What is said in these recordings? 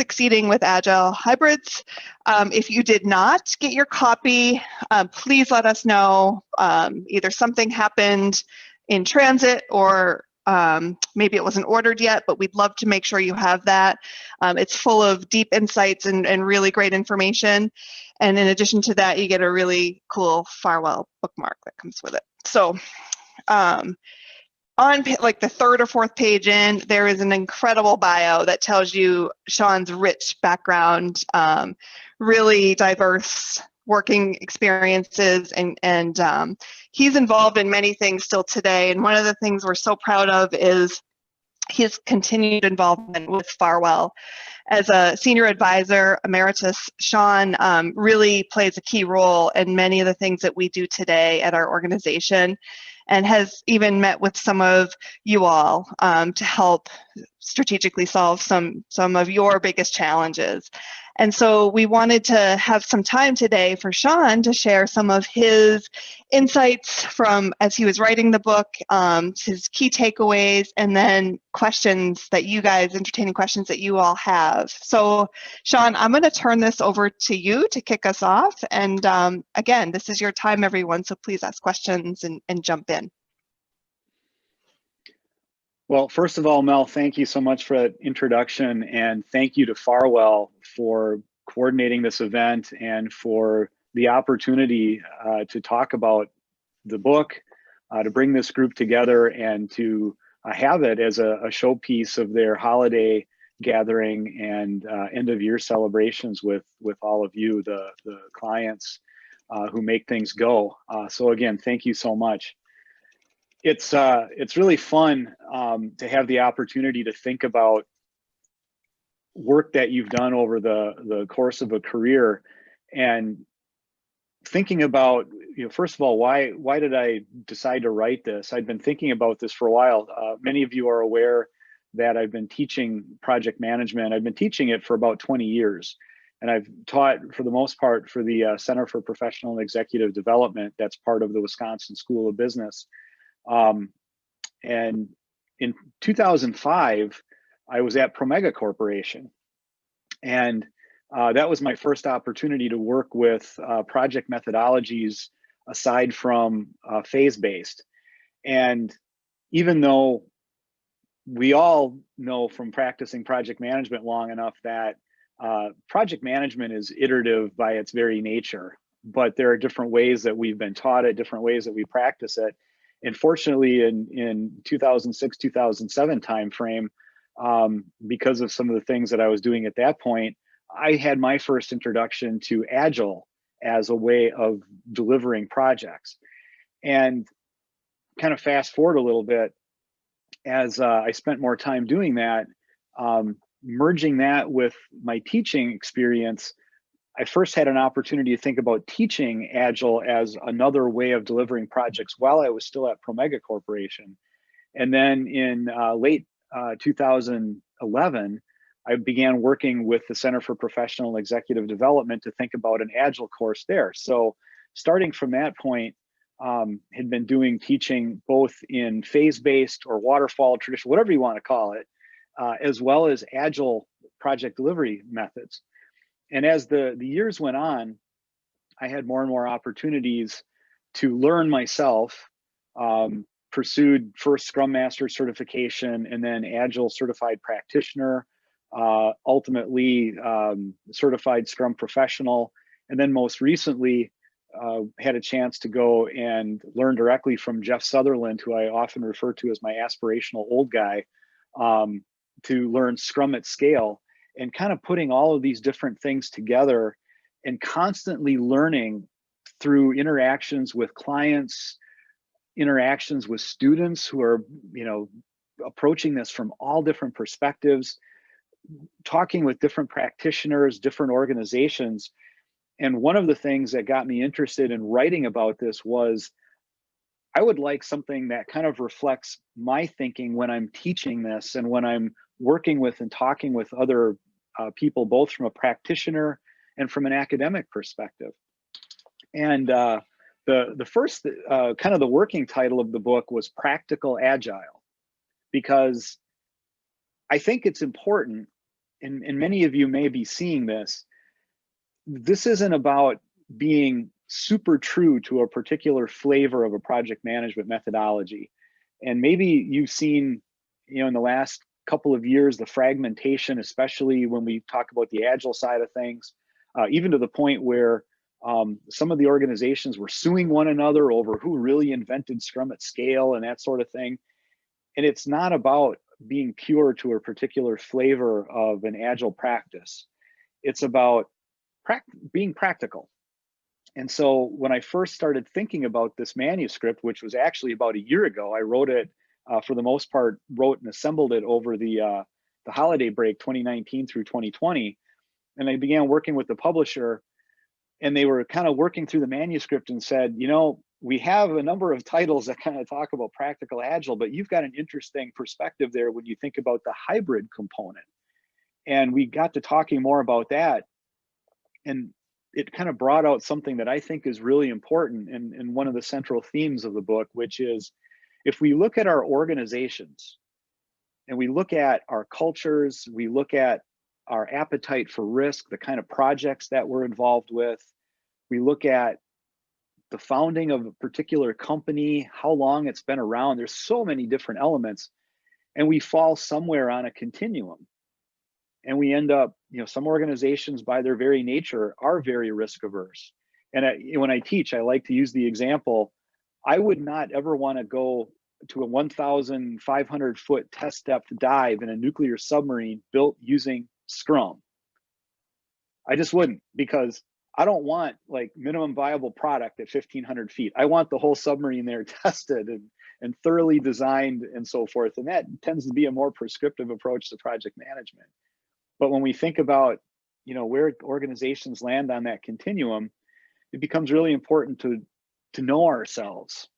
Succeeding with Agile Hybrids. If you did not get your copy, please let us know. Either something happened in transit or maybe it wasn't ordered yet, but we'd love to make sure you have that. It's full of deep insights and really great information. And in addition to that, you get a really cool FarWell bookmark that comes with it. So on like the third or fourth page in, there is an incredible bio that tells you Shawn's rich background, really diverse working experiences, and he's involved in many things still today. And one of the things we're so proud of is his continued involvement with FarWell. As a senior advisor emeritus, Shawn really plays a key role in many of the things that we do today at our organization, and has even met with some of you all to help strategically solve some of your biggest challenges. And so we wanted to have some time today for Shawn to share some of his insights from as he was writing the book, his key takeaways, and then questions that you guys, entertaining questions that you all have. So Shawn, I'm going to turn this over to you to kick us off. And again, this is your time, everyone, so please ask questions and jump in. Well, first of all, Mel, thank you so much for that introduction, and thank you to FarWell for coordinating this event and for the opportunity to talk about the book, to bring this group together and to have it as a showpiece of their holiday gathering and end of year celebrations with all of you, the clients who make things go. So again, thank you so much. It's really fun to have the opportunity to think about work that you've done over the course of a career, and thinking about, first of all, why did I decide to write this? I'd been thinking about this for a while. Many of you are aware that I've been teaching project management. I've been teaching it for about 20 years. And I've taught, for the most part, for the Center for Professional and Executive Development. That's part of the Wisconsin School of Business. And in 2005, I was at Promega Corporation. And that was my first opportunity to work with project methodologies aside from phase-based. And even though we all know from practicing project management long enough that project management is iterative by its very nature, but there are different ways that we've been taught it, different ways that we practice it. And fortunately, in 2006, 2007 timeframe, because of some of the things that I was doing at that point, I had my first introduction to Agile as a way of delivering projects. And kind of fast forward a little bit, as I spent more time doing that, merging that with my teaching experience, I first had an opportunity to think about teaching Agile as another way of delivering projects while I was still at Promega Corporation. And then in late 2011, I began working with the Center for Professional and Executive Development to think about an Agile course there. So starting from that point, had been doing teaching both in phase-based or waterfall, traditional, whatever you want to call it, as well as Agile project delivery methods. And as the years went on, I had more and more opportunities to learn myself, pursued first Scrum Master certification and then Agile certified practitioner, ultimately certified Scrum professional, and then most recently had a chance to go and learn directly from Jeff Sutherland, who I often refer to as my aspirational old guy, to learn Scrum at scale, and kind of putting all of these different things together and constantly learning through interactions with clients, interactions with students who are, approaching this from all different perspectives, talking with different practitioners, different organizations. And one of the things that got me interested in writing about this was I would like something that kind of reflects my thinking when I'm teaching this and when I'm working with and talking with other people, both from a practitioner and from an academic perspective. And the first kind of the working title of the book was Practical Agile, because I think it's important and many of you may be seeing this, this isn't about being super true to a particular flavor of a project management methodology. And maybe you've seen, in the last couple of years, the fragmentation, especially when we talk about the Agile side of things, even to the point where some of the organizations were suing one another over who really invented Scrum at scale and that sort of thing. And it's not about being pure to a particular flavor of an Agile practice. It's about being practical. And so when I first started thinking about this manuscript, which was actually about a year ago, I wrote it, for the most part, wrote and assembled it over the holiday break, 2019 through 2020. And I began working with the publisher, and they were kind of working through the manuscript and said, we have a number of titles that kind of talk about practical Agile, but you've got an interesting perspective there when you think about the hybrid component. And we got to talking more about that. And it kind of brought out something that I think is really important and one of the central themes of the book, which is, if we look at our organizations and we look at our cultures, we look at our appetite for risk, the kind of projects that we're involved with, we look at the founding of a particular company, how long it's been around, there's so many different elements, and we fall somewhere on a continuum. And we end up, some organizations by their very nature are very risk averse. And when I teach, I like to use the example, I would not ever want to go to a 1,500 foot test depth dive in a nuclear submarine built using Scrum. I just wouldn't, because I don't want like minimum viable product at 1,500 feet. I want the whole submarine there tested and thoroughly designed and so forth. And that tends to be a more prescriptive approach to project management. But when we think about, where organizations land on that continuum, it becomes really important to know ourselves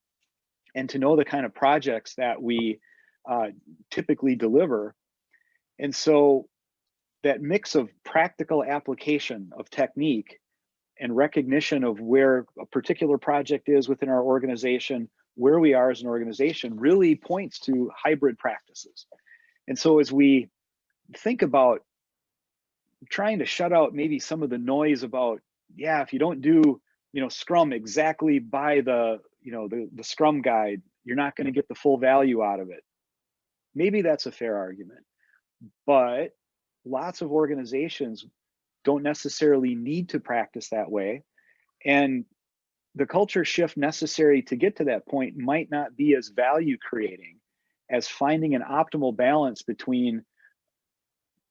and to know the kind of projects that we typically deliver. And so that mix of practical application of technique and recognition of where a particular project is within our organization, where we are as an organization, really points to hybrid practices. And so as we think about trying to shut out maybe some of the noise about, if you don't do, Scrum exactly by the Scrum guide, you're not going to get the full value out of it. Maybe that's a fair argument, but lots of organizations don't necessarily need to practice that way. And the culture shift necessary to get to that point might not be as value creating as finding an optimal balance between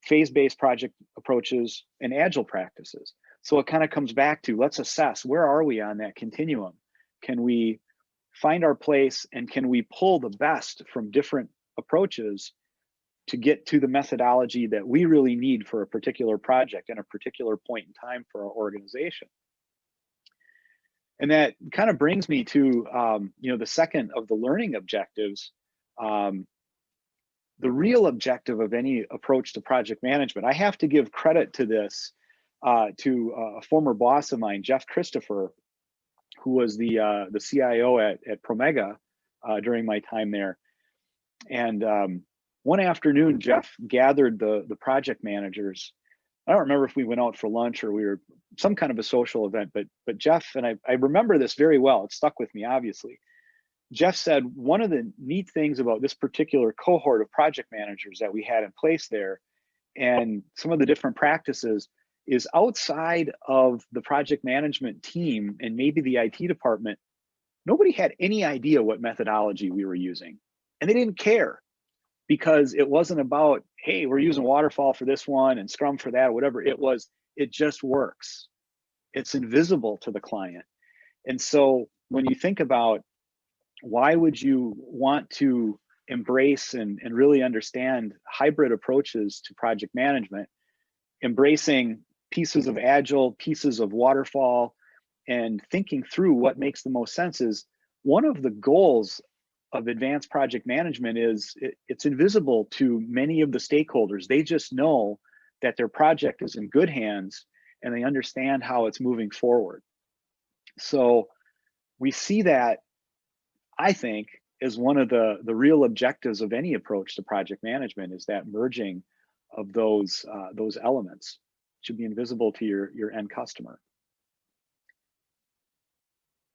phase-based project approaches and Agile practices. So it kind of comes back to, let's assess, where are we on that continuum? Can we find our place, and can we pull the best from different approaches to get to the methodology that we really need for a particular project and a particular point in time for our organization? And that kind of brings me to the second of the learning objectives. The real objective of any approach to project management, I have to give credit to this to a former boss of mine, Jeff Christopher, who was the CIO at Promega during my time there. And one afternoon, Jeff gathered the project managers. I don't remember if we went out for lunch or we were some kind of a social event, but Jeff, and I remember this very well, it stuck with me, obviously. Jeff said, one of the neat things about this particular cohort of project managers that we had in place there, and some of the different practices, is outside of the project management team and maybe the IT department, nobody had any idea what methodology we were using. And they didn't care, because it wasn't about, hey, we're using waterfall for this one and Scrum for that, or whatever. It was, it just works. It's invisible to the client. And so when you think about, why would you want to embrace and really understand hybrid approaches to project management, embracing pieces of Agile, pieces of waterfall, and thinking through what makes the most sense, is one of the goals of advanced project management is it's invisible to many of the stakeholders. They just know that their project is in good hands and they understand how it's moving forward. So we see that, I think, as one of the real objectives of any approach to project management, is that merging of those elements. It should be invisible to your end customer.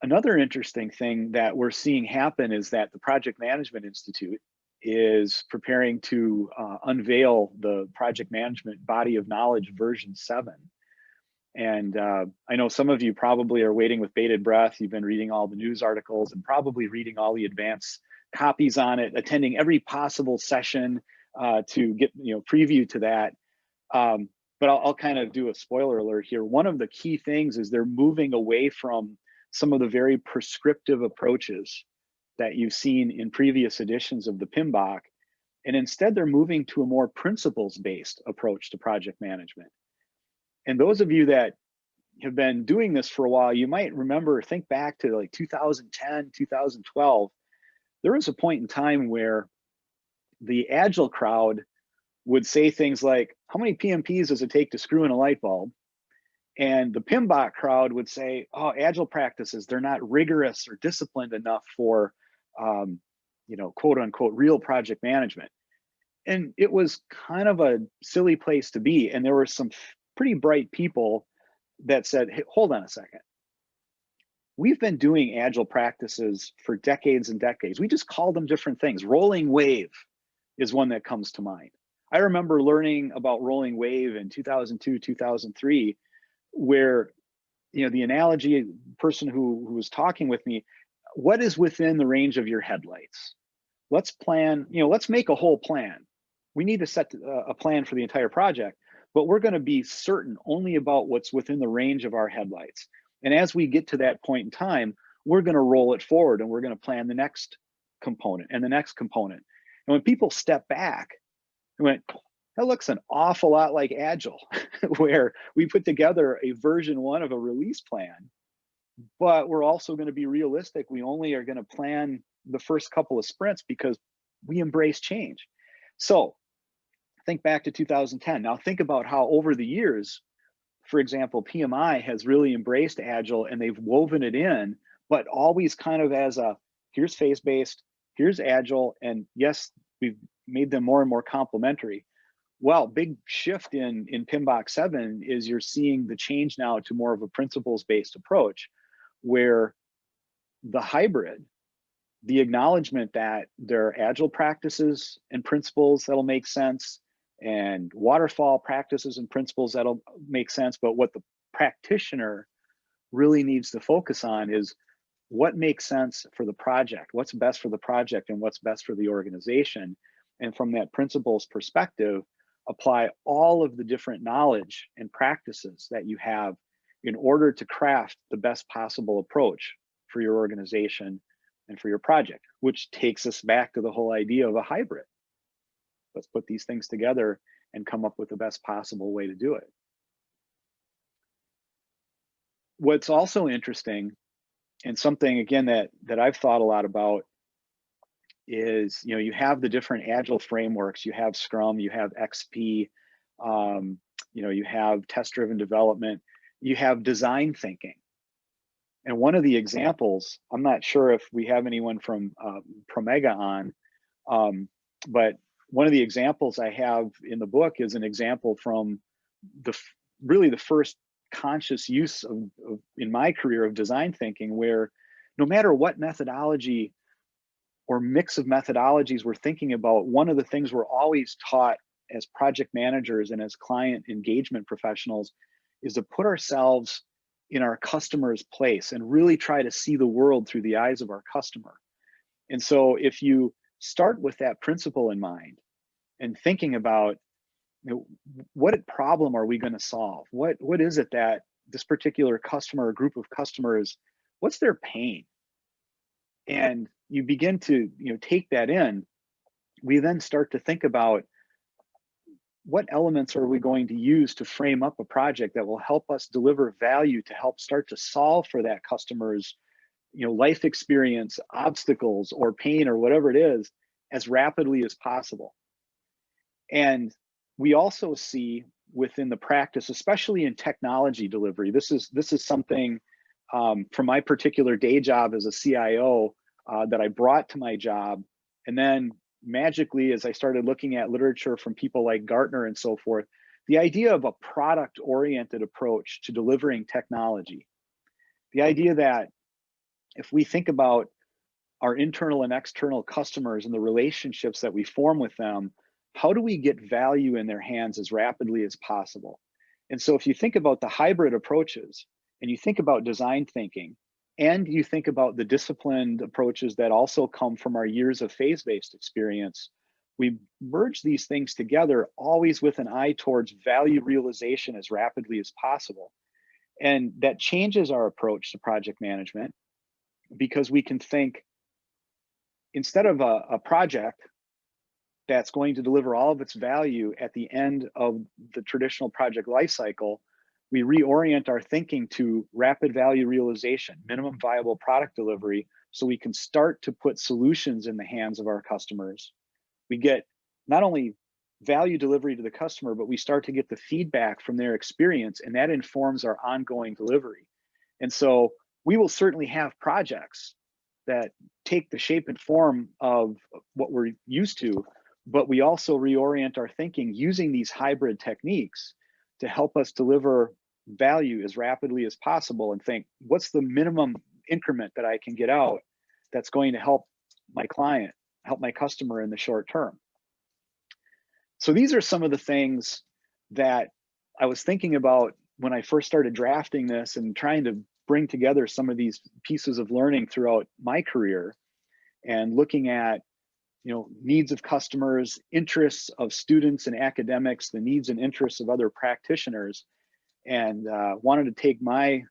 Another interesting thing that we're seeing happen is that the Project Management Institute is preparing to unveil the project management body of knowledge version 7. And I know some of you probably are waiting with bated breath. You've been reading all the news articles and probably reading all the advanced copies on it, attending every possible session to get preview to that. But I'll kind of do a spoiler alert here. One of the key things is they're moving away from some of the very prescriptive approaches that you've seen in previous editions of the PMBOK, and instead they're moving to a more principles-based approach to project management. And those of you that have been doing this for a while, you might remember, think back to like 2010, 2012, there was a point in time where the Agile crowd would say things like, how many PMPs does it take to screw in a light bulb? And the PMBOK crowd would say, oh, Agile practices, they're not rigorous or disciplined enough for, quote unquote, real project management. And it was kind of a silly place to be. And there were some pretty bright people that said, hey, hold on a second. We've been doing Agile practices for decades and decades. We just call them different things. Rolling wave is one that comes to mind. I remember learning about rolling wave in 2002, 2003, where the analogy person who was talking with me, what is within the range of your headlights? Let's plan, let's make a whole plan. We need to set a plan for the entire project, but we're going to be certain only about what's within the range of our headlights. And as we get to that point in time, we're going to roll it forward and we're going to plan the next component and the next component. And when people step back, they went, that looks an awful lot like Agile, where we put together a version 1 of a release plan, but we're also going to be realistic. We only are going to plan the first couple of sprints because we embrace change. So think back to 2010. Now think about how over the years, for example, PMI has really embraced Agile and they've woven it in, but always kind of as a, here's phase-based, here's Agile, and yes, we've made them more and more complementary. Well, big shift in PMBOK 7 is you're seeing the change now to more of a principles-based approach, where the hybrid, the acknowledgement that there are Agile practices and principles that'll make sense, and waterfall practices and principles that'll make sense, but what the practitioner really needs to focus on is what makes sense for the project, what's best for the project, and what's best for the organization. And from that principles perspective, apply all of the different knowledge and practices that you have in order to craft the best possible approach for your organization and for your project, which takes us back to the whole idea of a hybrid. Let's put these things together and come up with the best possible way to do it. What's also interesting, and something again that I've thought a lot about, is you have the different Agile frameworks. You have Scrum, you have XP, you have test-driven development, you have design thinking. And one of the examples, I'm not sure if we have anyone from Promega on, but one of the examples I have in the book is an example from really the first conscious use of in my career of design thinking, where no matter what methodology or mix of methodologies we're thinking about, one of the things we're always taught as project managers and as client engagement professionals is to put ourselves in our customer's place and really try to see the world through the eyes of our customer. And so if you start with that principle in mind and thinking about, what problem are we going to solve? What is it that this particular customer or group of customers, what's their pain? And you begin to take that in, we then start to think about what elements are we going to use to frame up a project that will help us deliver value to help start to solve for that customer's life experience, obstacles, or pain, or whatever it is, as rapidly as possible. And we also see within the practice, especially in technology delivery, this is something from my particular day job as a CIO that I brought to my job. And then magically, as I started looking at literature from people like Gartner and so forth, the idea of a product-oriented approach to delivering technology. The idea that if we think about our internal and external customers and the relationships that we form with them, how do we get value in their hands as rapidly as possible? And so if you think about the hybrid approaches, and you think about design thinking, and you think about the disciplined approaches that also come from our years of phase-based experience, we merge these things together, always with an eye towards value realization as rapidly as possible. And that changes our approach to project management, because we can think, instead of a project that's going to deliver all of its value at the end of the traditional project lifecycle, we reorient our thinking to rapid value realization, minimum viable product delivery, so we can start to put solutions in the hands of our customers. We get not only value delivery to the customer, but we start to get the feedback from their experience, and that informs our ongoing delivery. And so we will certainly have projects that take the shape and form of what we're used to, but we also reorient our thinking using these hybrid techniques to help us deliver value as rapidly as possible, and think, what's the minimum increment that I can get out that's going to help my client, help my customer in the short term? So these are some of the things that I was thinking about when I first started drafting this and trying to bring together some of these pieces of learning throughout my career, and looking at, needs of customers, interests of students and academics, the needs and interests of other practitioners, and wanted to take my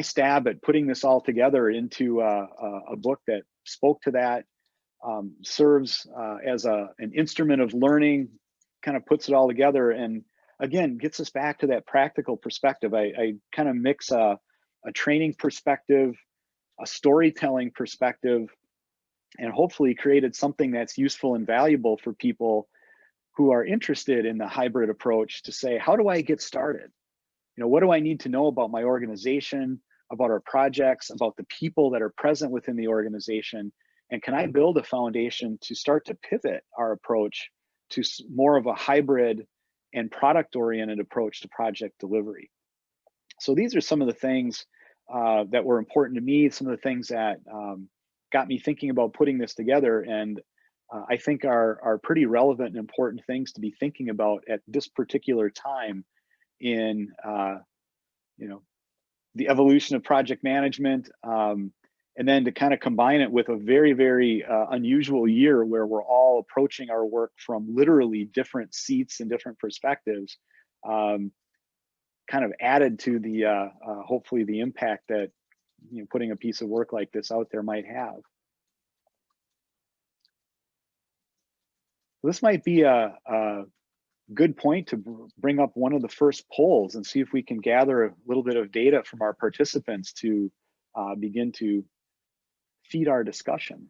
stab at putting this all together into a book that spoke to that, serves as an instrument of learning, kind of puts it all together, and again, gets us back to that practical perspective. I kind of mix a training perspective, a storytelling perspective, and hopefully created something that's useful and valuable for people who are interested in the hybrid approach, to say, how do I get started? What do I need to know about my organization, about our projects, about the people that are present within the organization? And can I build a foundation to start to pivot our approach to more of a hybrid and product-oriented approach to project delivery? So these are some of the things that were important to me, some of the things that got me thinking about putting this together, and I think are pretty relevant and important things to be thinking about at this particular time in the evolution of project management, and then to kind of combine it with a very, very unusual year where we're all approaching our work from literally different seats and different perspectives, kind of added to the hopefully the impact that putting a piece of work like this out there might have. This might be a good point to bring up one of the first polls and see if we can gather a little bit of data from our participants to begin to feed our discussion.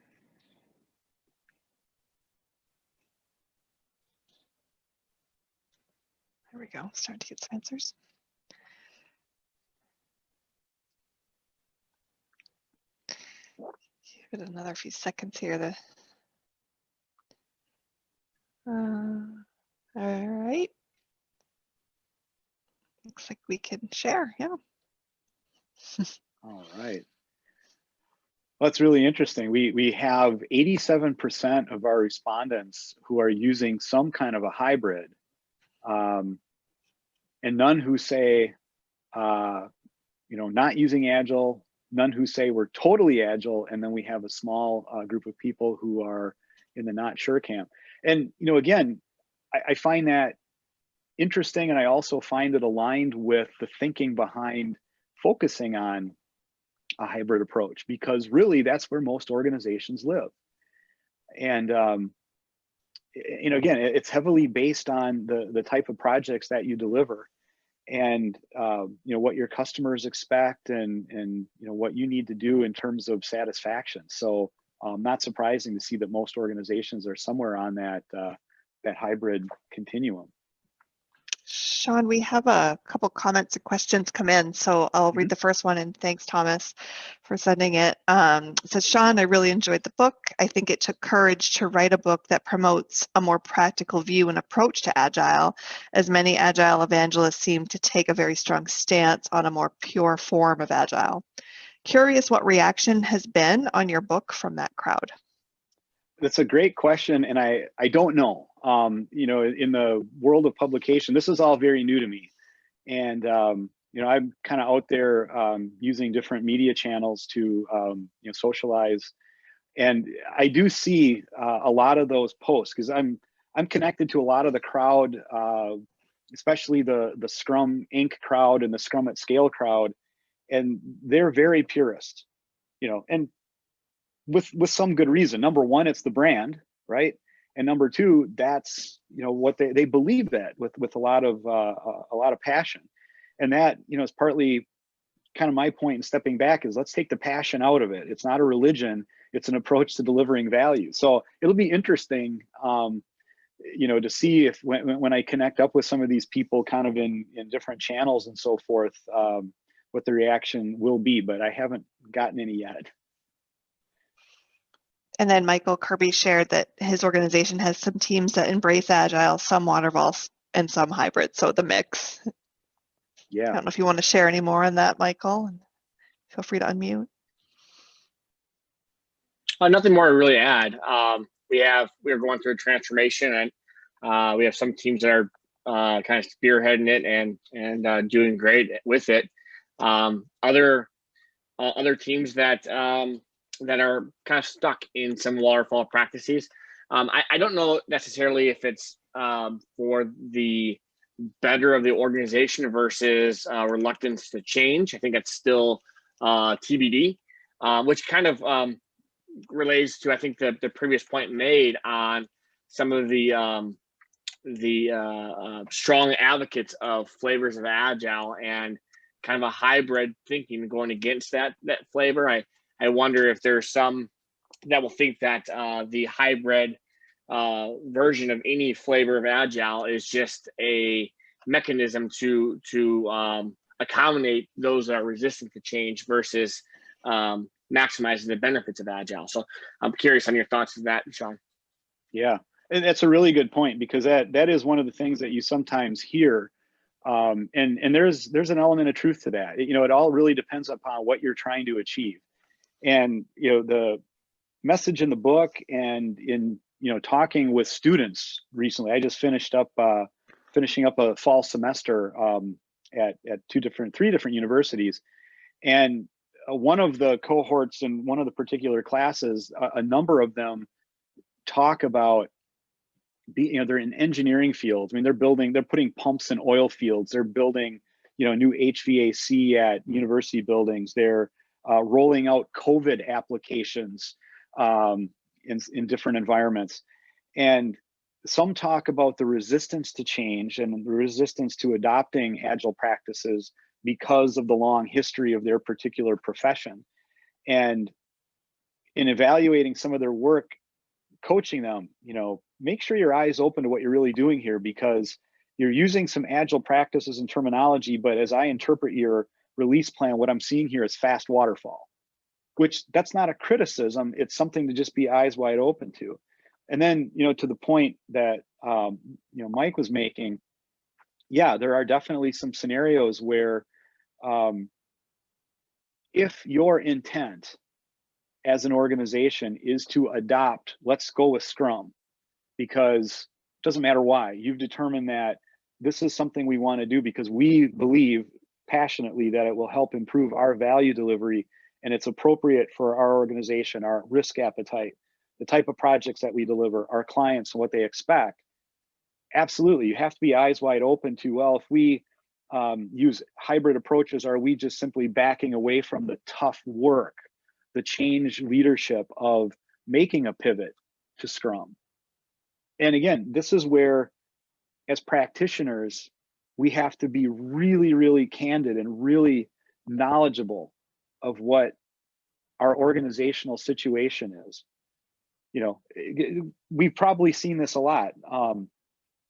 There we go, starting to get some answers. Give it another few seconds here. All right. Looks like we can share, yeah. All right. Well, that's really interesting. We have 87% of our respondents who are using some kind of a hybrid, and none who say, not using Agile, none who say we're totally Agile, and then we have a small group of people who are in the not sure camp. And again, I find that interesting, and I also find it aligned with the thinking behind focusing on a hybrid approach, because really that's where most organizations live. And again, it's heavily based on the type of projects that you deliver, and what your customers expect, and what you need to do in terms of satisfaction. So not surprising to see that most organizations are somewhere on that hybrid continuum. Shawn, we have a couple comments and questions come in, so I'll read the first one, and thanks, Thomas, for sending it. It says, Shawn, I really enjoyed the book. I think it took courage to write a book that promotes a more practical view and approach to Agile, as many Agile evangelists seem to take a very strong stance on a more pure form of Agile. Curious what reaction has been on your book from that crowd. That's a great question, and I don't know. You know, in the world of publication, this is all very new to me, and you know, I'm kind of out there using different media channels to you know, socialize, and I do see a lot of those posts because I'm connected to a lot of the crowd, especially the Scrum Inc. crowd and the Scrum at Scale crowd, and they're very purist, you know, and with some good reason. Number one, it's the brand, right? And number two, that's, you know, what they believe that with a lot of passion. And that, you know, is partly kind of my point in stepping back is let's take the passion out of it. It's not a religion, it's an approach to delivering value. So it'll be interesting, you know, to see if when I connect up with some of these people kind of in different channels and so forth, what the reaction will be, but I haven't gotten any yet. And then Michael Kirby shared that his organization has some teams that embrace Agile, some waterfalls, and some hybrids. So the mix. Yeah. I don't know if you want to share any more on that, Michael. Feel free to unmute. Nothing more to really add. We're going through a transformation, and we have some teams that are kind of spearheading it and doing great with it. Other teams that are kind of stuck in some waterfall practices. I don't know necessarily if it's for the better of the organization versus reluctance to change. I think it's still TBD, which kind of relates to, I think, the previous point made on some of the strong advocates of flavors of Agile and kind of a hybrid thinking going against that flavor. I wonder if there's some that will think that the hybrid version of any flavor of Agile is just a mechanism to accommodate those that are resistant to change versus maximizing the benefits of Agile. So I'm curious on your thoughts on that, Shawn. Yeah, and that's a really good point, because that is one of the things that you sometimes hear. And there's an element of truth to that. You know, it all really depends upon what you're trying to achieve. And, you know, the message in the book and in, you know, talking with students recently, I just finishing up a fall semester at three different universities. And one of the cohorts in one of the particular classes, a number of them talk about, you know, they're in engineering fields. I mean, they're putting pumps in oil fields. They're building, you know, new HVAC at university buildings. They're rolling out COVID applications in different environments. And some talk about the resistance to change and the resistance to adopting Agile practices because of the long history of their particular profession. And in evaluating some of their work, coaching them, you know, make sure your eyes open to what you're really doing here, because you're using some Agile practices and terminology, but as I interpret your release plan, what I'm seeing here is fast waterfall, which that's not a criticism. It's something to just be eyes wide open to. And then, you know, to the point that, you know, Mike was making, yeah, there are definitely some scenarios where if your intent as an organization is to adopt, let's go with Scrum, because it doesn't matter why, you've determined that this is something we want to do because we believe passionately that it will help improve our value delivery and it's appropriate for our organization, our risk appetite, the type of projects that we deliver, our clients and what they expect. Absolutely, you have to be eyes wide open to, well, if we use hybrid approaches, are we just simply backing away from the tough work, the change leadership of making a pivot to Scrum? And again, this is where, as practitioners, we have to be really, really candid and really knowledgeable of what our organizational situation is. You know, we've probably seen this a lot.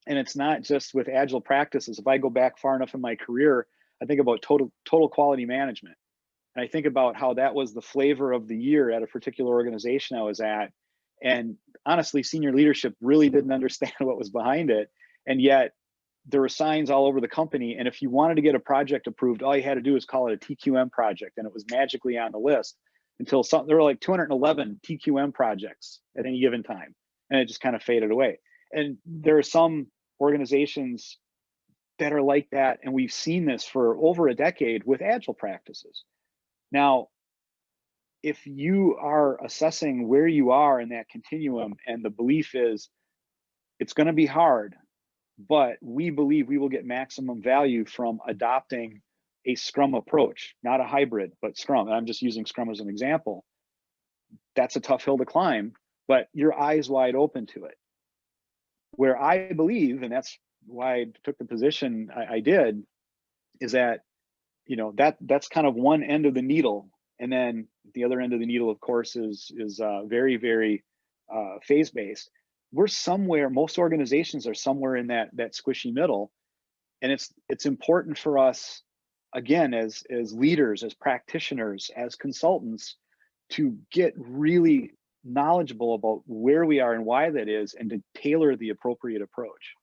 And it's not just with agile practices. If I go back far enough in my career, I think about total quality management. And I think about how that was the flavor of the year at a particular organization I was at. And honestly, senior leadership really didn't understand what was behind it. And yet there were signs all over the company. And if you wanted to get a project approved, all you had to do was call it a TQM project. And it was magically on the list until there were like 211 TQM projects at any given time. And it just kind of faded away. And there are some organizations that are like that. And we've seen this for over a decade with agile practices. Now, if you are assessing where you are in that continuum and the belief is it's going to be hard, but we believe we will get maximum value from adopting a Scrum approach, not a hybrid, but Scrum. And I'm just using Scrum as an example. That's a tough hill to climb, but your eyes wide open to it. Where I believe, and that's why I took the position I did, is that, you know, that's kind of one end of the needle. And then the other end of the needle, of course, is very, very phase-based. We're somewhere, most organizations are somewhere in that squishy middle. And it's important for us, again, as leaders, as practitioners, as consultants, to get really knowledgeable about where we are and why that is, and to tailor the appropriate approach.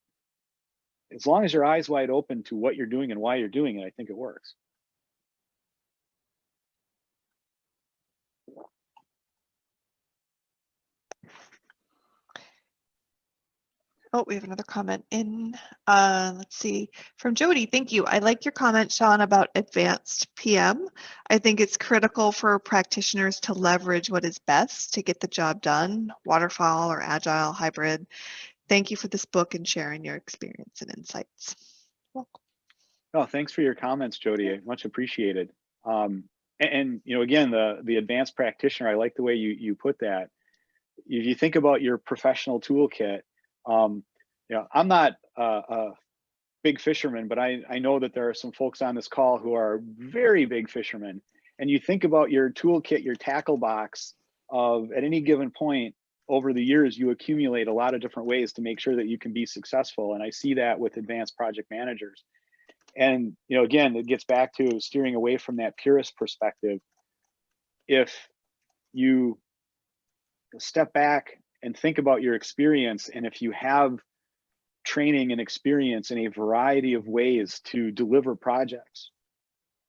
As long as your eyes wide open to what you're doing and why you're doing it, I think it works. Oh, we have another comment in. Let's see, from Jody. Thank you. I like your comment, Shawn, about advanced PM. I think it's critical for practitioners to leverage what is best to get the job done, waterfall or agile hybrid. Thank you for this book and sharing your experience and insights. Welcome. Oh, thanks for your comments, Jody. Much appreciated. And you know, again, the advanced practitioner, I like the way you put that. If you think about your professional toolkit, you know, I'm not a big fisherman, but I know that there are some folks on this call who are very big fishermen. And you think about your toolkit, your tackle box of, at any given point over the years, you accumulate a lot of different ways to make sure that you can be successful. And I see that with advanced project managers. And, you know, again, it gets back to steering away from that purist perspective. If you step back and think about your experience, and if you have training and experience in a variety of ways to deliver projects,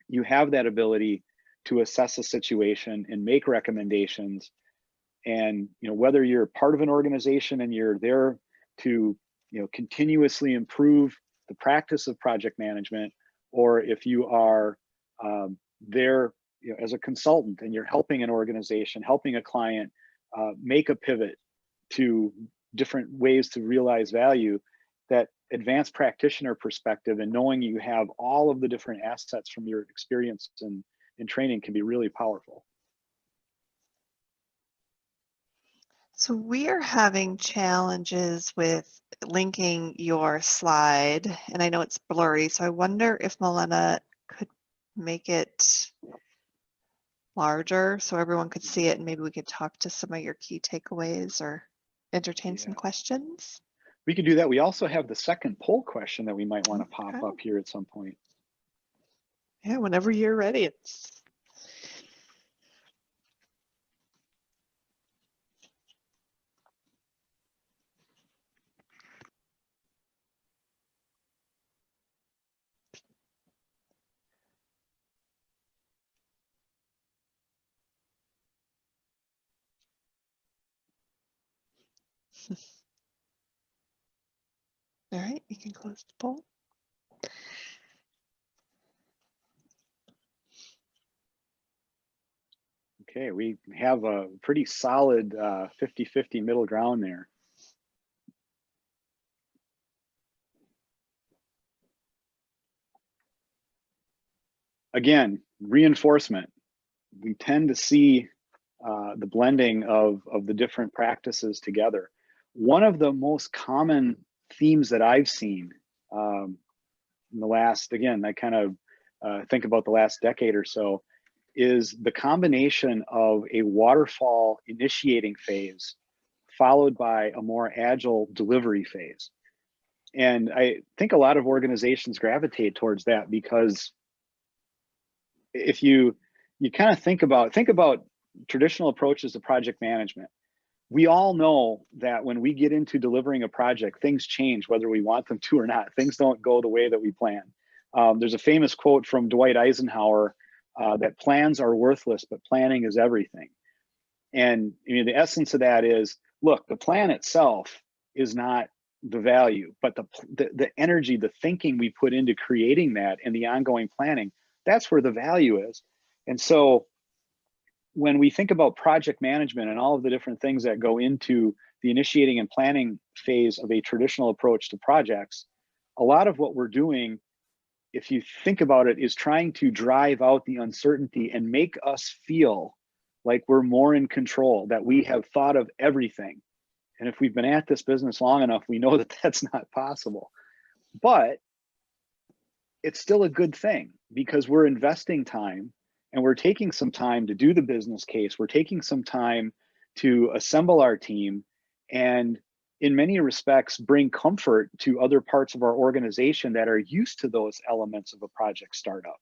you have that ability to assess a situation and make recommendations. And, you know, whether you're part of an organization and you're there to, you know, continuously improve the practice of project management, or if you are there, you know, as a consultant and you're helping an organization, helping a client make a pivot to different ways to realize value, that advanced practitioner perspective and knowing you have all of the different assets from your experience and training can be really powerful. So we are having challenges with linking your slide, and I know it's blurry, so I wonder if Milena could make it larger so everyone could see it, and maybe we could talk to some of your key takeaways or entertain some questions. We could do that. We also have the second poll question that we might want to pop up here at some point. Yeah, whenever you're ready. It's all right, you can close the poll. Okay, we have a pretty solid 50-50 middle ground there. Again, reinforcement. We tend to see the blending of the different practices together. One of the most common themes that I've seen in the last, again, I kind of think about the last decade or so, is the combination of a waterfall initiating phase followed by a more agile delivery phase. And I think a lot of organizations gravitate towards that because if you kind of think about traditional approaches to project management, we all know that when we get into delivering a project, things change whether we want them to or not. Things don't go the way that we plan. There's a famous quote from Dwight Eisenhower that plans are worthless, but planning is everything. And I mean, the essence of that is, look, the plan itself is not the value, but the energy, the thinking we put into creating that and the ongoing planning, that's where the value is. And so when we think about project management and all of the different things that go into the initiating and planning phase of a traditional approach to projects, a lot of what we're doing, if you think about it, is trying to drive out the uncertainty and make us feel like we're more in control, that we have thought of everything. And if we've been at this business long enough, we know that that's not possible. But it's still a good thing because we're investing time and we're taking some time to do the business case. We're taking some time to assemble our team and in many respects bring comfort to other parts of our organization that are used to those elements of a project startup.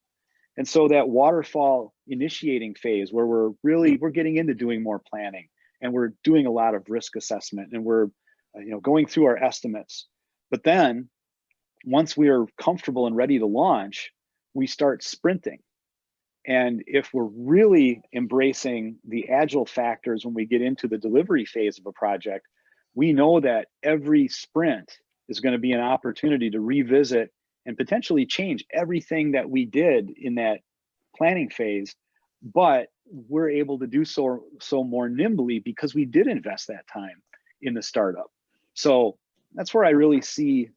And so that waterfall initiating phase where we're getting into doing more planning and we're doing a lot of risk assessment and we're going through our estimates. But then once we are comfortable and ready to launch, we start sprinting. And if we're really embracing the agile factors when we get into the delivery phase of a project, we know that every sprint is going to be an opportunity to revisit and potentially change everything that we did in that planning phase, but we're able to do so more nimbly because we did invest that time in the startup. So that's where I really see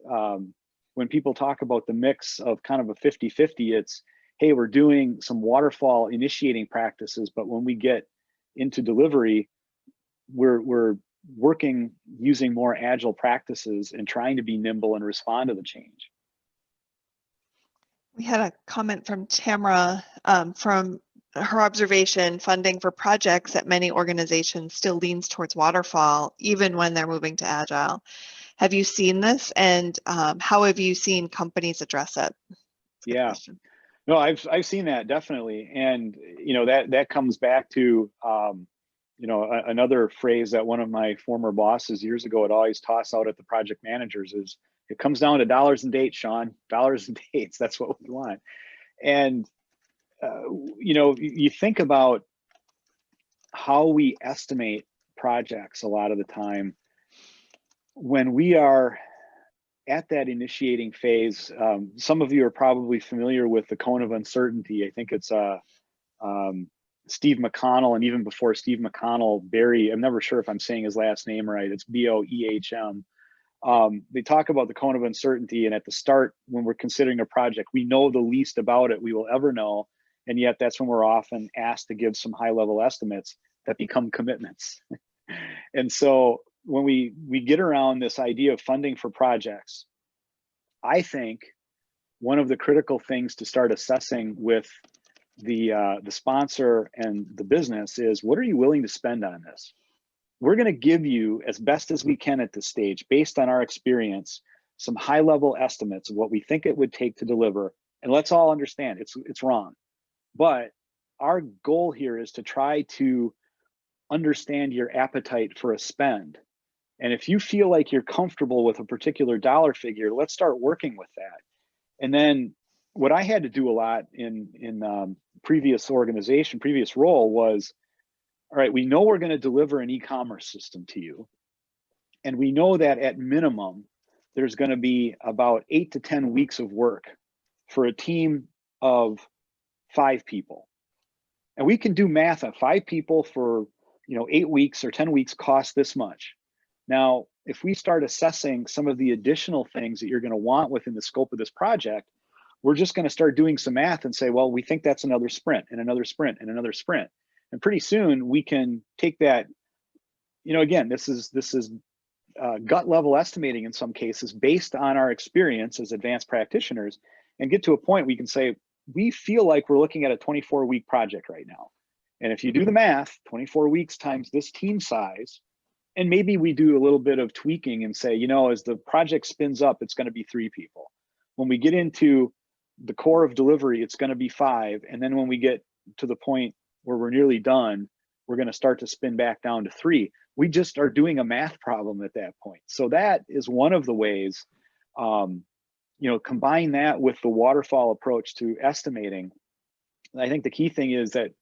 when people talk about the mix of kind of a 50-50, it's, hey, we're doing some waterfall initiating practices, but when we get into delivery, we're working using more agile practices and trying to be nimble and respond to the change. We had a comment from Tamara from her observation, funding for projects at many organizations still leans towards waterfall, even when they're moving to agile. Have you seen this, and how have you seen companies address it? Yeah, no, I've seen that definitely, and that comes back to another phrase that one of my former bosses years ago would always toss out at the project managers is, it comes down to dollars and dates, Shawn. Dollars and dates, that's what we want. And you think about how we estimate projects a lot of the time. When we are at that initiating phase, some of you are probably familiar with the cone of uncertainty. I think it's Steve McConnell, and even before Steve McConnell, Barry, I'm never sure if I'm saying his last name right, it's Boehm. They talk about the cone of uncertainty, and at the start, when we're considering a project, we know the least about it we will ever know, and yet that's when we're often asked to give some high-level estimates that become commitments. And so when we get around this idea of funding for projects, I think one of the critical things to start assessing with the sponsor and the business is, what are you willing to spend on this? We're going to give you, as best as we can at this stage, based on our experience, some high-level estimates of what we think it would take to deliver. And let's all understand it's wrong. But our goal here is to try to understand your appetite for a spend. And if you feel like you're comfortable with a particular dollar figure, let's start working with that. And then what I had to do a lot in previous role was, all right, we know we're going to deliver an e-commerce system to you. And we know that at minimum, there's going to be about 8 to 10 weeks of work for a team of 5 people. And we can do math on 5 people for 8 weeks or 10 weeks cost this much. Now, if we start assessing some of the additional things that you're going to want within the scope of this project, we're just going to start doing some math and say, well, we think that's another sprint and another sprint and another sprint. And pretty soon we can take that, again, this is gut level estimating in some cases based on our experience as advanced practitioners, and get to a point we can say, we feel like we're looking at a 24-week project right now. And if you do the math, 24 weeks times this team size, And maybe we do a little bit of tweaking and say, you know, as the project spins up, it's going to be 3 people. When we get into the core of delivery, it's going to be 5. And then when we get to the point where we're nearly done, we're going to start to spin back down to 3. We just are doing a math problem at that point. So that is one of the ways, you know, combine that with the waterfall approach to estimating. I think the key thing is that,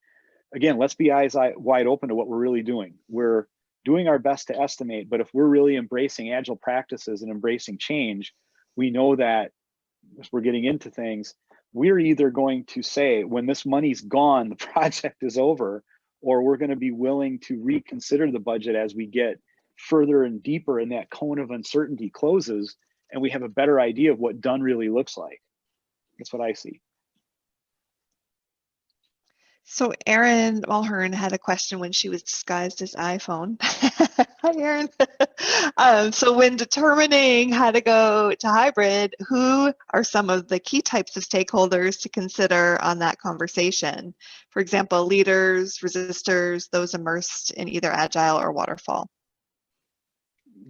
again, let's be eyes wide open to what we're really doing. We're doing our best to estimate, but if we're really embracing agile practices and embracing change, we know that as we're getting into things, we're either going to say, when this money's gone, the project is over, or we're going to be willing to reconsider the budget as we get further and deeper and that cone of uncertainty closes and we have a better idea of what done really looks like. That's what I see. So Erin Mulhern had a question when she was disguised as iPhone. Hi, Erin. So when determining how to go to hybrid, who are some of the key types of stakeholders to consider on that conversation? For example, leaders, resistors, those immersed in either agile or waterfall.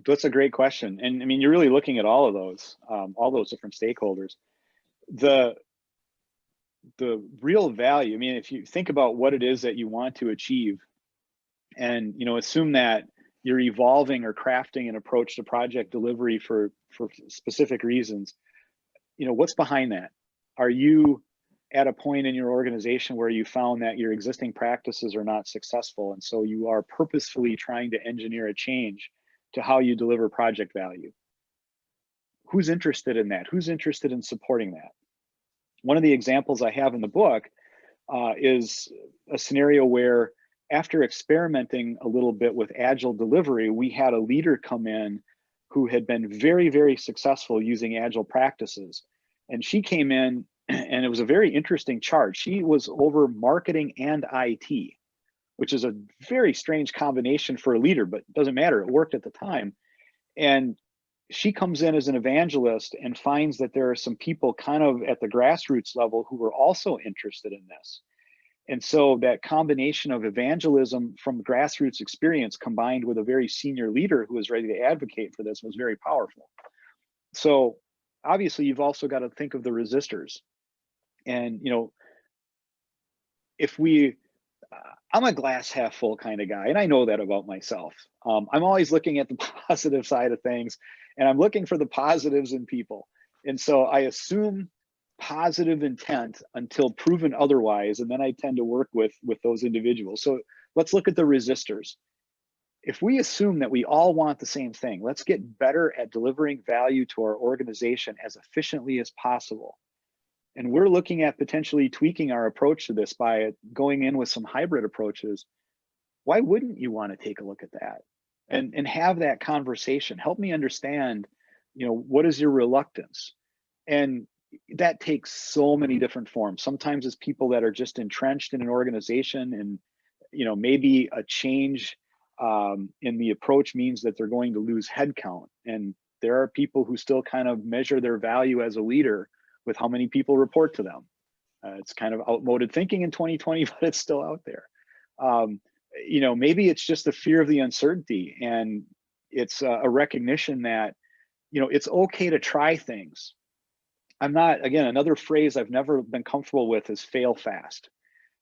That's a great question. And I mean, you're really looking at all those different stakeholders. The real value, I mean, if you think about what it is that you want to achieve and, you know, assume that you're evolving or crafting an approach to project delivery for specific reasons, you know, what's behind that? Are you at a point in your organization where you found that your existing practices are not successful, and so you are purposefully trying to engineer a change to how you deliver project value? Who's interested in that? Who's interested in supporting that? One of the examples I have in the book is a scenario where, after experimenting a little bit with agile delivery, we had a leader come in who had been very, very successful using agile practices. And she came in, and it was a very interesting chart. She was over marketing and IT, which is a very strange combination for a leader, but it doesn't matter. It worked at the time. And she comes in as an evangelist and finds that there are some people kind of at the grassroots level who are also interested in this. And so that combination of evangelism from grassroots experience combined with a very senior leader who was ready to advocate for this was very powerful. So obviously you've also got to think of the resistors. And, you know, if we, I'm a glass half full kind of guy, and I know that about myself. I'm always looking at the positive side of things, and I'm looking for the positives in people. And so I assume positive intent until proven otherwise, and then I tend to work with those individuals. So let's look at the resistors. If we assume that we all want the same thing, let's get better at delivering value to our organization as efficiently as possible. And we're looking at potentially tweaking our approach to this by going in with some hybrid approaches. Why wouldn't you want to take a look at that and have that conversation? Help me understand, you know, what is your reluctance? And that takes so many different forms. Sometimes it's people that are just entrenched in an organization, and, you know, maybe a change in the approach means that they're going to lose headcount. And there are people who still kind of measure their value as a leader with how many people report to them. It's kind of outmoded thinking in 2020, but it's still out there. You know, maybe it's just the fear of the uncertainty, and it's a recognition that, you know, it's okay to try things. I'm not, again, another phrase I've never been comfortable with is fail fast.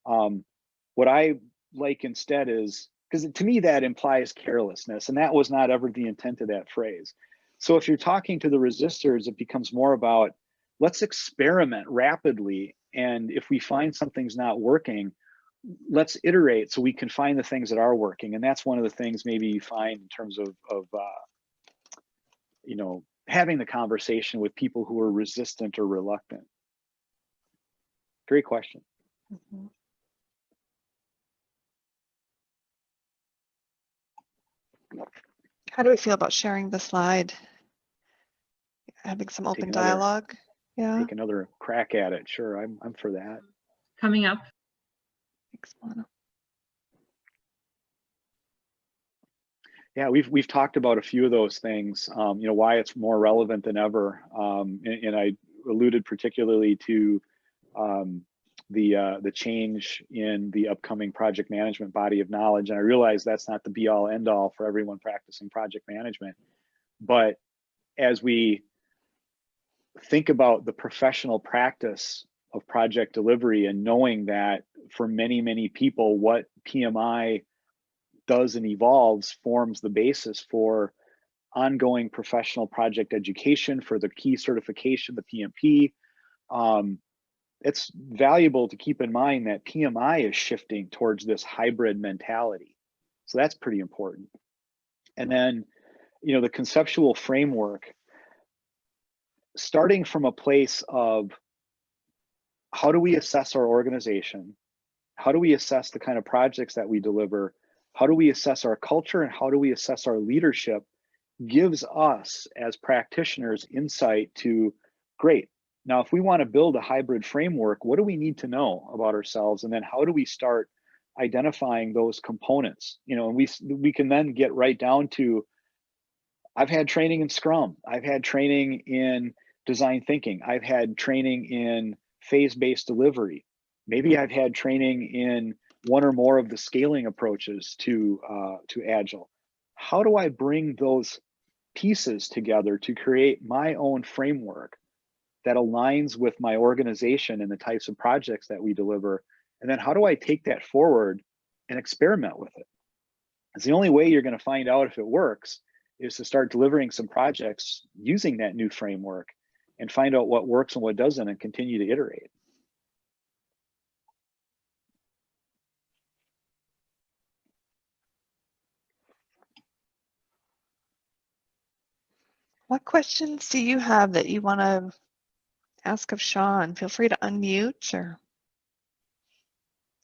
What I like instead is, because to me that implies carelessness, and that was not ever the intent of that phrase. So if you're talking to the resistors, it becomes more about, let's experiment rapidly, and if we find something's not working, let's iterate so we can find the things that are working. And that's one of the things maybe you find in terms of you know, having the conversation with people who are resistant or reluctant. Great question. Mm-hmm. How do we feel about sharing the slide? Having some open dialogue? Yeah. Take another crack at it. Sure, I'm for that. Coming up. Thanks, Mono. Yeah, we've talked about a few of those things. You know, why it's more relevant than ever, and I alluded particularly to the change in the upcoming project management body of knowledge. And I realize that's not the be all end all for everyone practicing project management. But as we think about the professional practice of project delivery and knowing that for many, many people, what PMI does and evolves forms the basis for ongoing professional project education, for the key certification, the PMP. It's valuable to keep in mind that PMI is shifting towards this hybrid mentality. So that's pretty important. And then, the conceptual framework, starting from a place of how do we assess our organization? How do we assess the kind of projects that we deliver? How do we assess our culture, and how do we assess our leadership, gives us as practitioners insight to, great, now if we want to build a hybrid framework, what do we need to know about ourselves? And then how do we start identifying those components? And we can then get right down to, I've had training in Scrum, I've had training in design thinking, I've had training in phase-based delivery, maybe I've had training in one or more of the scaling approaches to Agile. How do I bring those pieces together to create my own framework that aligns with my organization and the types of projects that we deliver? And then how do I take that forward and experiment with it? It's the only way you're going to find out if it works, is to start delivering some projects using that new framework and find out what works and what doesn't, and continue to iterate. What questions do you have that you want to ask of Shawn? Feel free to unmute or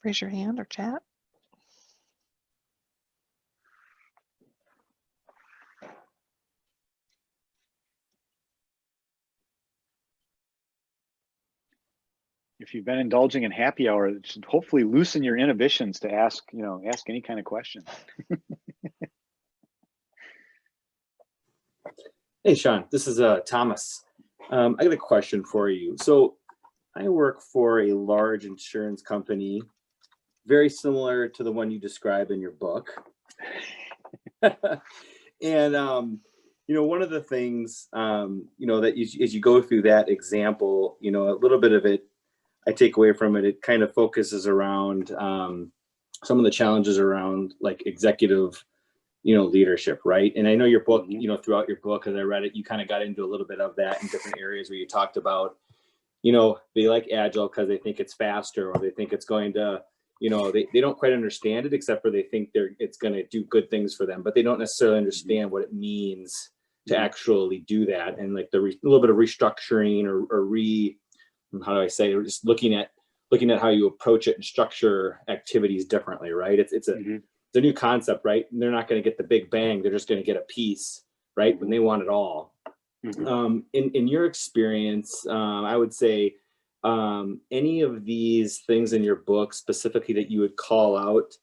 raise your hand or chat. If you've been indulging in happy hour, it should hopefully loosen your inhibitions to ask any kind of question. Hey, Shawn, this is Thomas. I got a question for you. So I work for a large insurance company, very similar to the one you describe in your book. And, one of the things, that as you go through that example, a little bit of it, I take away from it, it kind of focuses around some of the challenges around like executive leadership, right? And I know your book, throughout your book, as I read it, you kind of got into a little bit of that in different areas where you talked about, they like Agile because they think it's faster, or they think it's going to, they don't quite understand it, except for they think it's going to do good things for them, but they don't necessarily understand what it means to actually do that. And like a little bit of restructuring or how do I say, or just looking at how you approach it and structure activities differently, right? It's a new concept, right? And they're not going to get the big bang. They're just going to get a piece, right? When they want it all. In your experience, I would say any of these things in your book specifically that you would call out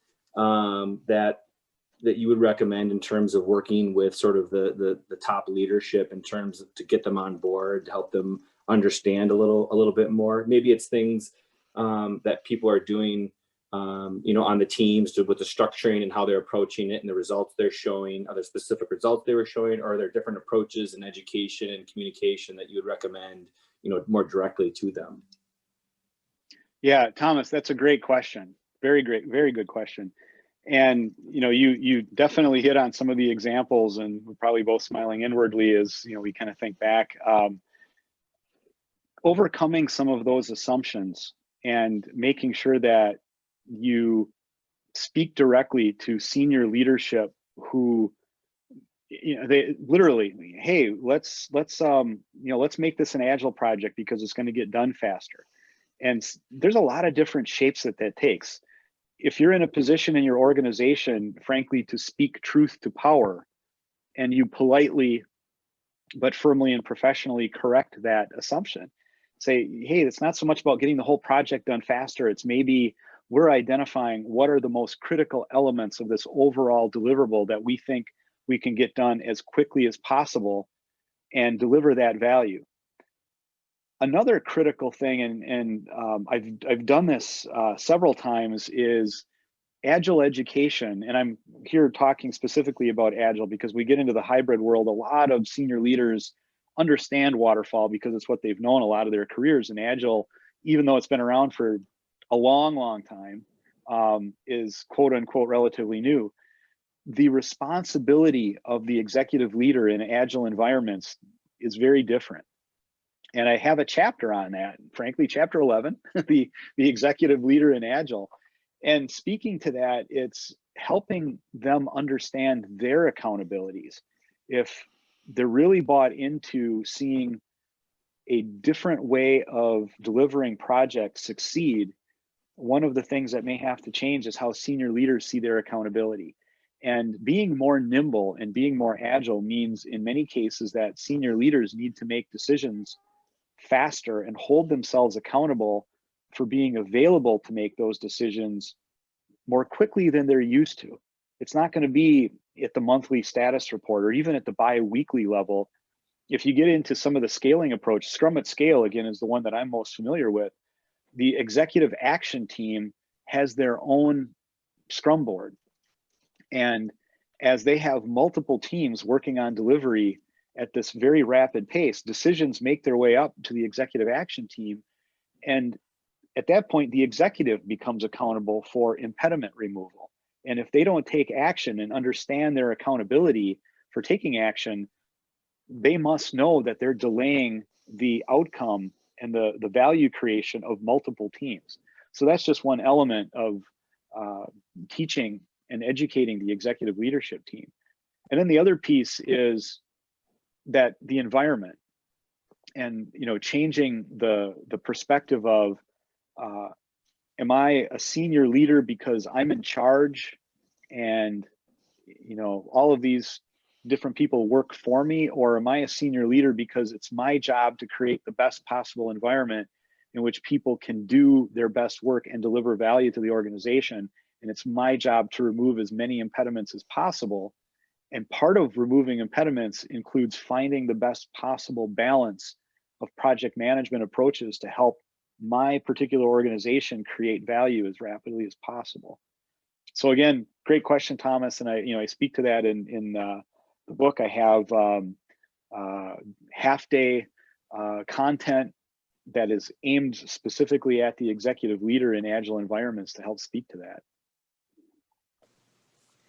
that you would recommend in terms of working with sort of the top leadership in terms of to get them on board, to help them understand a little bit more. Maybe it's things that people are doing on the teams with the structuring and how they're approaching it and the results they're showing. Are there specific results they were showing, or are there different approaches in education and communication that you would recommend, more directly to them? Yeah, Thomas, that's a great question. Very great, very good question. And you definitely hit on some of the examples, and we're probably both smiling inwardly as we kind of think back. Overcoming some of those assumptions and making sure that you speak directly to senior leadership who, they literally, hey, let's make this an Agile project because it's going to get done faster. And there's a lot of different shapes that takes. If you're in a position in your organization, frankly, to speak truth to power, and you politely but firmly and professionally correct that assumption, say, hey, it's not so much about getting the whole project done faster. It's maybe we're identifying what are the most critical elements of this overall deliverable that we think we can get done as quickly as possible and deliver that value. Another critical thing, and I've done this several times, is Agile education. And I'm here talking specifically about Agile because we get into the hybrid world. A lot of senior leaders understand waterfall because it's what they've known a lot of their careers. And Agile, even though it's been around for a long time, is quote unquote relatively new. The responsibility of the executive leader in Agile environments is very different. And I have a chapter on that, frankly, chapter 11, the executive leader in Agile. And speaking to that, it's helping them understand their accountabilities. If they're really bought into seeing a different way of delivering projects succeed, one of the things that may have to change is how senior leaders see their accountability. And being more nimble and being more agile means in many cases that senior leaders need to make decisions faster and hold themselves accountable for being available to make those decisions more quickly than they're used to. It's not going to be at the monthly status report or even at the bi-weekly level. If you get into some of the scaling approach, Scrum at Scale, again, is the one that I'm most familiar with. The executive action team has their own Scrum board. And as they have multiple teams working on delivery at this very rapid pace, decisions make their way up to the executive action team. And at that point, the executive becomes accountable for impediment removal. And if they don't take action and understand their accountability for taking action, they must know that they're delaying the outcome and the value creation of multiple teams. So that's just one element of teaching and educating the executive leadership team. And then the other piece is that the environment and changing the perspective of am I a senior leader because I'm in charge and all of these different people work for me, or am I a senior leader because it's my job to create the best possible environment in which people can do their best work and deliver value to the organization, and it's my job to remove as many impediments as possible. And part of removing impediments includes finding the best possible balance of project management approaches to help my particular organization create value as rapidly as possible. So again, great question, Thomas. And I speak to that in the book. I have half-day content that is aimed specifically at the executive leader in Agile environments to help speak to that.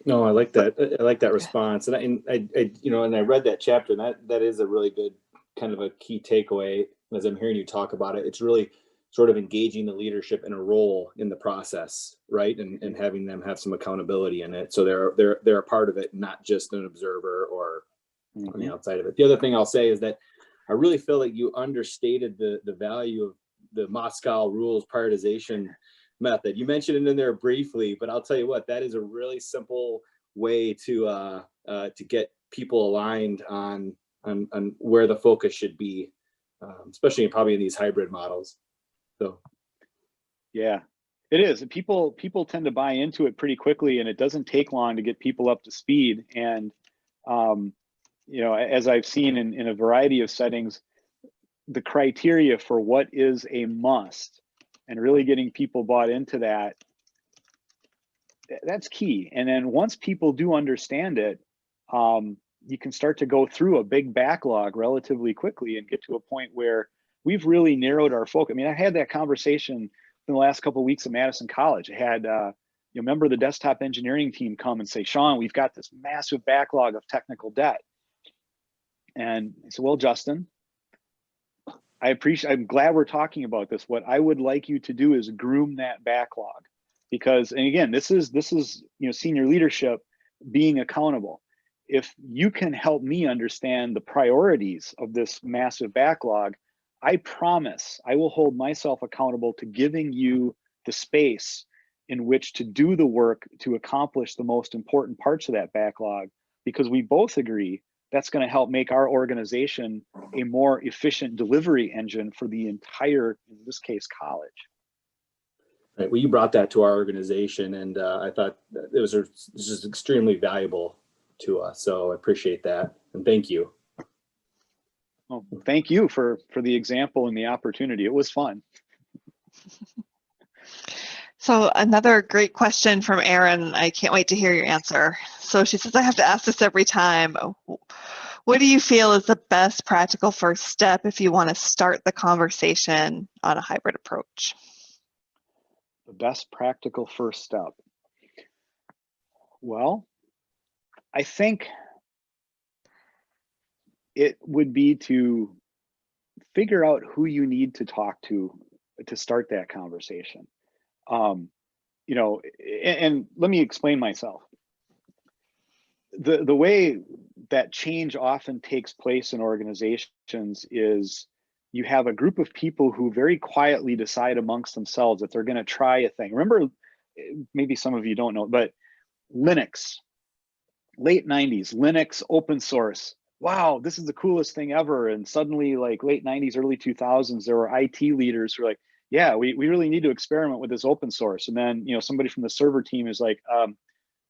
No, I like that. I like that response, and I read that chapter, and that is a really good kind of a key takeaway as I'm hearing you talk about it. It's really sort of engaging the leadership in a role in the process, right, and having them have some accountability in it, so they're a part of it, not just an observer or on the outside of it. The other thing I'll say is that I really feel like you understated the value of the Moscow rules prioritization method. You mentioned it in there briefly, but I'll tell you what, that is a really simple way to get people aligned on where the focus should be, especially probably in these hybrid models. So, yeah, it is. People tend to buy into it pretty quickly, and it doesn't take long to get people up to speed. And as I've seen in a variety of settings, the criteria for what is a must and really getting people bought into that's key. And then once people do understand it, you can start to go through a big backlog relatively quickly and get to a point where we've really narrowed our focus. I mean, I had that conversation in the last couple of weeks at Madison College. I had a member of the desktop engineering team come and say, Shawn, we've got this massive backlog of technical debt. And I said, well, Justin, I'm glad we're talking about this. What I would like you to do is groom that backlog, because, and again, this is senior leadership being accountable. If you can help me understand the priorities of this massive backlog, I promise I will hold myself accountable to giving you the space in which to do the work to accomplish the most important parts of that backlog, because we both agree that's going to help make our organization a more efficient delivery engine for the entire, in this case, college. Right. Well, you brought that to our organization, and I thought that it was just extremely valuable to us. So I appreciate that, and thank you. Well, thank you for the example and the opportunity. It was fun. So another great question from Erin. I can't wait to hear your answer. So she says, I have to ask this every time. What do you feel is the best practical first step if you want to start the conversation on a hybrid approach? The best practical first step. Well, I think it would be to figure out who you need to talk to start that conversation. You know, and let me explain myself. The way that change often takes place in organizations is you have a group of people who very quietly decide amongst themselves that they're going to try a thing. Remember, maybe some of you don't know, but Linux, late 90s, Linux open source. Wow, this is the coolest thing ever. And suddenly, like late 90s, early 2000s, there were IT leaders who were like, yeah, we really need to experiment with this open source. And then, you know, somebody from the server team is like,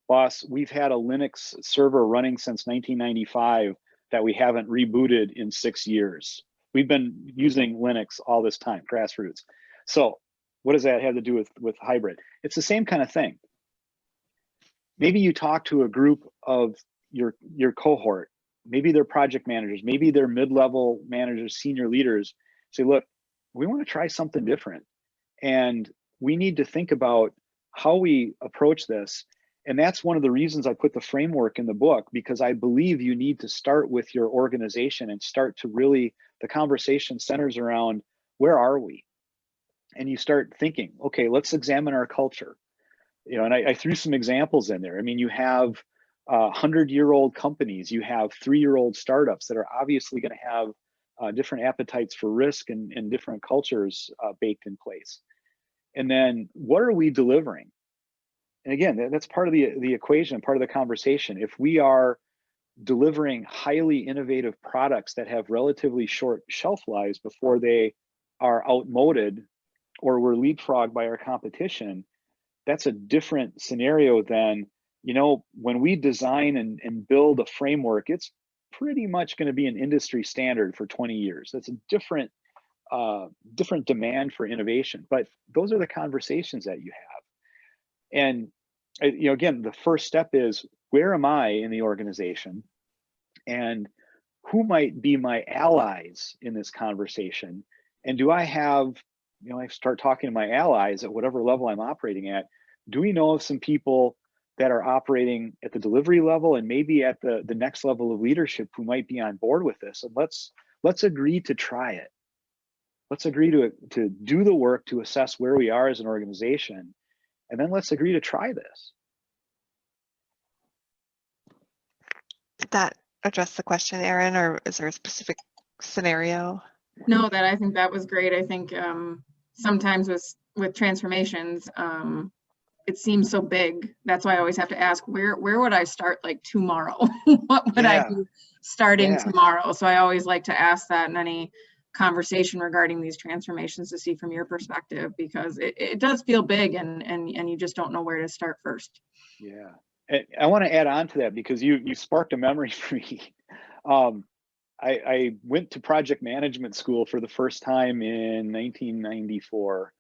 boss, we've had a Linux server running since 1995 that we haven't rebooted in 6 years. We've been using Linux all this time, grassroots. So what does that have to do with hybrid? It's the same kind of thing. Maybe you talk to a group of your cohort, maybe they're project managers, maybe they're mid-level managers, senior leaders, say, look, we want to try something different. And we need to think about how we approach this. And that's one of the reasons I put the framework in the book, because I believe you need to start with your organization and start to really, the conversation centers around, where are we? And you start thinking, okay, let's examine our culture. You know, and I threw some examples in there. I mean, you have 100-year-old companies, you have 3-year-old startups that are obviously going to have different appetites for risk and different cultures baked in place. And then what are we delivering? And again, that's part of the equation, part of the conversation. If we are delivering highly innovative products that have relatively short shelf lives before they are outmoded or we're leapfrogged by our competition, that's a different scenario than, you know, when we design and build a framework, it's pretty much going to be an industry standard for 20 years. That's a different demand for innovation. But those are the conversations that you have. And, you know, again, the first step is, where am I in the organization? And who might be my allies in this conversation? And do I have, you know, I start talking to my allies at whatever level I'm operating at. Do we know of some people that are operating at the delivery level and maybe at the next level of leadership who might be on board with this? And let's agree to try it. Let's agree to do the work to assess where we are as an organization. And then let's agree to try this. Did that address the question, Erin, or is there a specific scenario? No, I think that was great. I think sometimes with transformations, it seems so big. That's why I always have to ask, where would I start, like, tomorrow? What would I do starting tomorrow? So I always like to ask that in any conversation regarding these transformations, to see from your perspective, because it does feel big and you just don't know where to start first. Yeah. And I want to add on to that, because you sparked a memory for me. I went to project management school for the first time in 1994.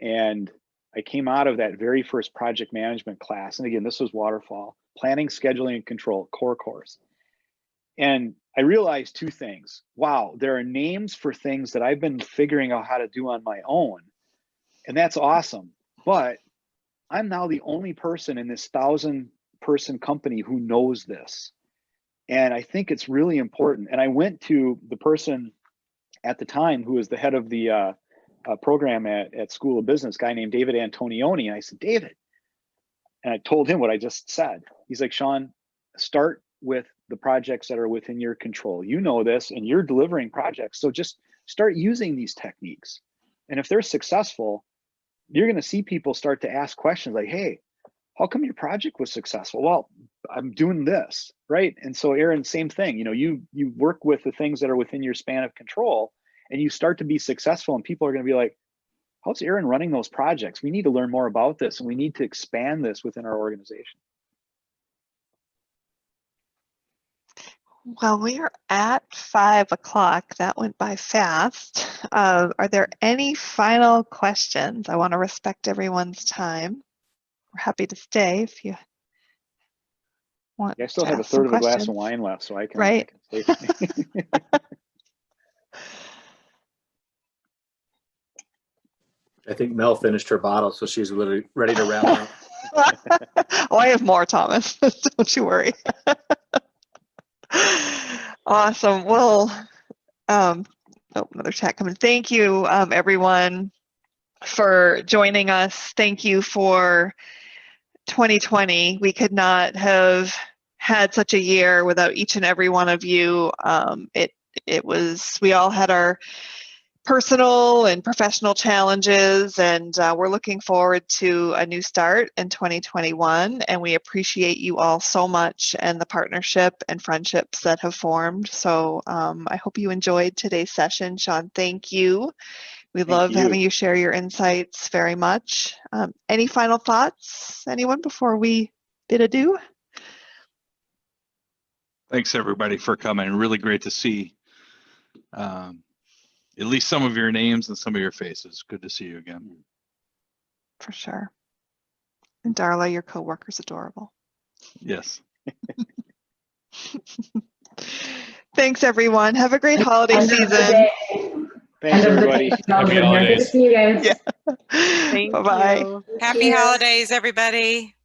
And I came out of that very first project management class. And again, this was waterfall, planning, scheduling, and control, core course. And I realized two things. Wow, there are names for things that I've been figuring out how to do on my own. And that's awesome. But I'm now the only person in this 1,000-person company who knows this. And I think it's really important. And I went to the person at the time who was the head of the program at School of Business, guy named David Antonioni. And I said, David, and I told him what I just said. He's like, Shawn, start with the projects that are within your control. You know this, and you're delivering projects. So just start using these techniques. And if they're successful, you're going to see people start to ask questions like, hey, how come your project was successful? Well, I'm doing this, right? And so Erin, same thing. You know, you work with the things that are within your span of control, and you start to be successful, and people are going to be like, how's Erin running those projects? We need to learn more about this, and we need to expand this within our organization. Well, we are at 5 o'clock. That went by fast. Are there any final questions? I want to respect everyone's time. We're happy to stay if you want. I still to have a ask some third of a glass questions. of wine left, so I can. Right. I can stay. I think Mel finished her bottle, so she's literally ready to wrap up. Oh, I have more, Thomas. Don't you worry. Awesome. Well, another chat coming. Thank you, everyone, for joining us. Thank you for 2020. We could not have had such a year without each and every one of you. It was, we all had our personal and professional challenges, and we're looking forward to a new start in 2021, and we appreciate you all so much and the partnership and friendships that have formed. So I hope you enjoyed today's session. Shawn, thank you. We love having you share your insights very much. Any final thoughts, anyone, before we bid adieu? Thanks everybody for coming. Really great to see at least some of your names and some of your faces. Good to see you again. For sure. And Darla, your coworker's adorable. Yes. Thanks, everyone. Have a great holiday season. Thanks, everybody. Happy holidays. Good to see you guys. Yeah. Bye-bye. Happy holidays, everybody.